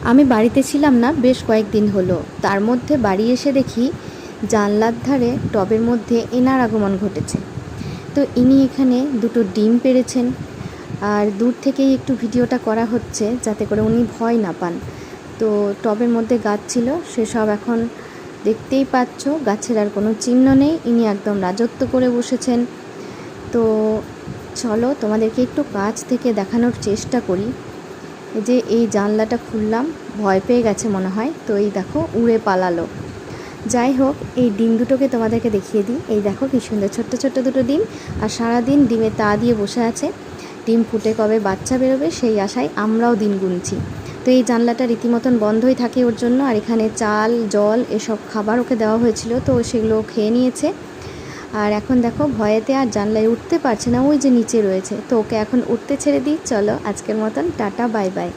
আমি বাড়িতে ছিলাম না বেশ কয়েকদিন হলো। তার মধ্যে বাড়ি এসে দেখি জানলার ধারে টবের মধ্যে এনার আগমন ঘটেছে। তো ইনি এখানে দুটো ডিম পেড়েছেন, আর দূর থেকেই একটু ভিডিওটা করা হচ্ছে যাতে করে উনি ভয় না পান। তো টবের মধ্যে গাছ ছিল, সেসব এখন দেখতেই পাচ্ছ, গাছের আর কোনো চিহ্ন নেই। ইনি একদম রাজত্ব করে বসেছেন। তো চলো তোমাদেরকে একটু কাছ থেকে দেখানোর চেষ্টা করি। যে এই জানলাটা খুললাম, ভয় পেয়ে গেছে মনে হয়, তো এই দেখো উড়ে পালালো। যাই হোক, এই ডিম দুটোকে তোমাদেরকে দেখিয়ে দিই। এই দেখো কি সুন্দর ছোট্ট ছোট্ট দুটো ডিম, আর সারাদিন ডিমে তা দিয়ে বসে আছে। ডিম ফুটে কবে বাচ্চা বেরোবে সেই আশায় আমরাও দিন গুনছি। তো এই জানলাটা রীতিমতন বন্ধই থাকে ওর জন্য। আর এখানে চাল জল এসব খাবার ওকে দেওয়া হয়েছিল, তো সেগুলো খেয়ে নিয়েছে। আর এখন দেখো ভয়েতে আর জানলায় উঠতে পারছে না, ওই যে নিচে রয়েছে। তো ওকে এখন উঠতে ছেড়ে দিই। চলো আজকের মতন টাটা, বাই বাই।